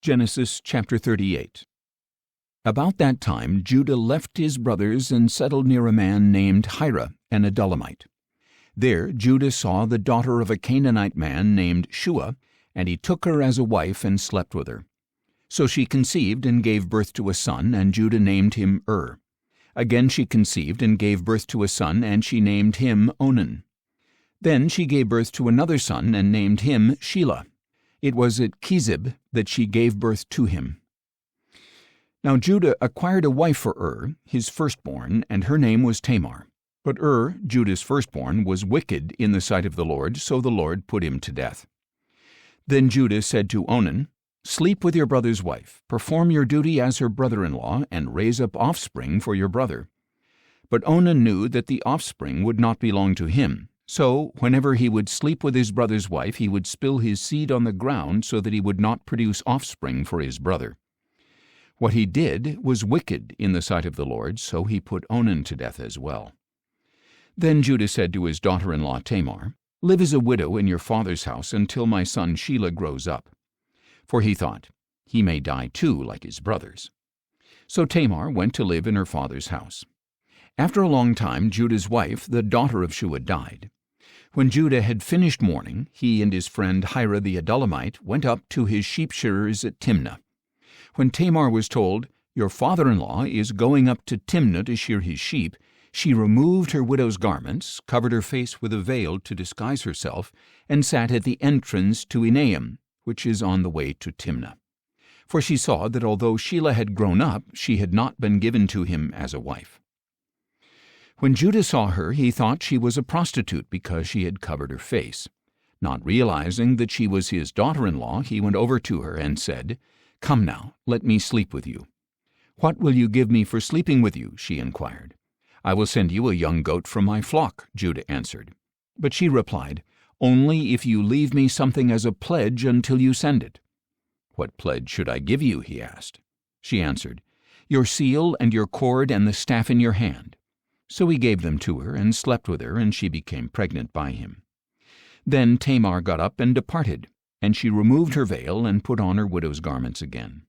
Genesis chapter 38. About that time Judah left his brothers and settled near a man named Hira, an Adullamite. There Judah saw the daughter of a Canaanite man named Shua, and he took her as a wife and slept with her. So she conceived and gave birth to a son, and Judah named him Again she conceived and gave birth to a son, and she named him Onan. Then she gave birth to another son, and named him Shelah. It was at Chezib that she gave birth to him. Now Judah acquired a wife for his firstborn, and her name was Tamar. But Judah's firstborn, was wicked in the sight of the Lord, so the Lord put him to death. Then Judah said to Onan, "Sleep with your brother's wife, perform your duty as her brother-in-law, and raise up offspring for your brother." But Onan knew that the offspring would not belong to him. So, whenever he would sleep with his brother's wife, he would spill his seed on the ground so that he would not produce offspring for his brother. What he did was wicked in the sight of the Lord, so he put Onan to death as well. Then Judah said to his daughter-in-law Tamar, "Live as a widow in your father's house until my son Shelah grows up." For he thought, "He may die too, like his brothers." So Tamar went to live in her father's house. After a long time, Judah's wife, the daughter of Shua, died. When Judah had finished mourning, he and his friend Hira the Adullamite went up to his sheep shearers at Timnah. When Tamar was told, "Your father-in-law is going up to Timnah to shear his sheep," she removed her widow's garments, covered her face with a veil to disguise herself, and sat at the entrance to Enaim, which is on the way to Timnah. For she saw that although Shelah had grown up, she had not been given to him as a wife. When Judah saw her, he thought she was a prostitute because she had covered her face. Not realizing that she was his daughter-in-law, he went over to her and said, "Come now, let me sleep with you." "What will you give me for sleeping with you?" she inquired. "I will send you a young goat from my flock," Judah answered. But she replied, "Only if you leave me something as a pledge until you send it." "What pledge should I give you?" he asked. She answered, "Your seal and your cord and the staff in your hand." So he gave them to her and slept with her, and she became pregnant by him. Then Tamar got up and departed, and she removed her veil and put on her widow's garments again.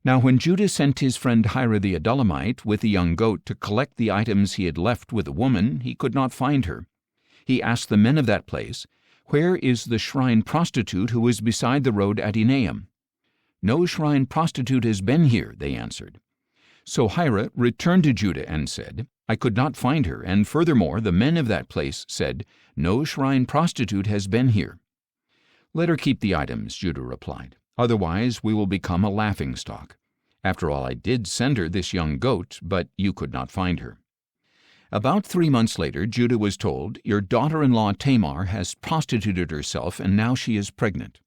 Now when Judah sent his friend Hira the Adullamite with the young goat to collect the items he had left with the woman, he could not find her. He asked the men of that place, "Where is the shrine prostitute who is beside the road at Enaim?" "No shrine prostitute has been here," they answered. So Hira returned to Judah and said, "I could not find her, and furthermore the men of that place said, 'No shrine prostitute has been here.'" "Let her keep the items," Judah replied. "Otherwise we will become a laughingstock. After all, I did send her this young goat, but you could not find her." About 3 months later, Judah was told, "Your daughter-in-law Tamar has prostituted herself, and now she is pregnant."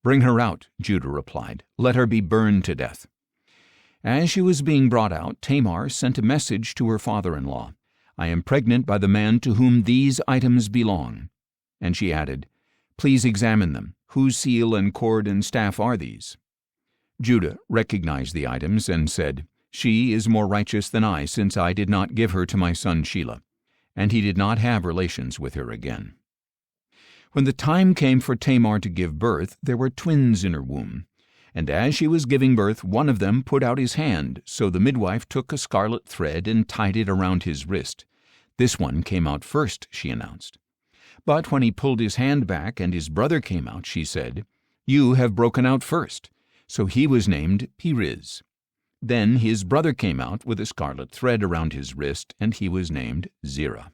"Bring her out," Judah replied. "Let her be burned to death." As she was being brought out, Tamar sent a message to her father-in-law, "I am pregnant by the man to whom these items belong." And she added, "Please examine them. Whose seal and cord and staff are these?" Judah recognized the items and said, "She is more righteous than I, since I did not give her to my son Shelah." And he did not have relations with her again. When the time came for Tamar to give birth, there were twins in her womb. And as she was giving birth, one of them put out his hand, so the midwife took a scarlet thread and tied it around his wrist. "This one came out first," she announced. But when he pulled his hand back and his brother came out, she said, "You have broken out first." So he was named Perez. Then his brother came out with a scarlet thread around his wrist, and he was named Zerah.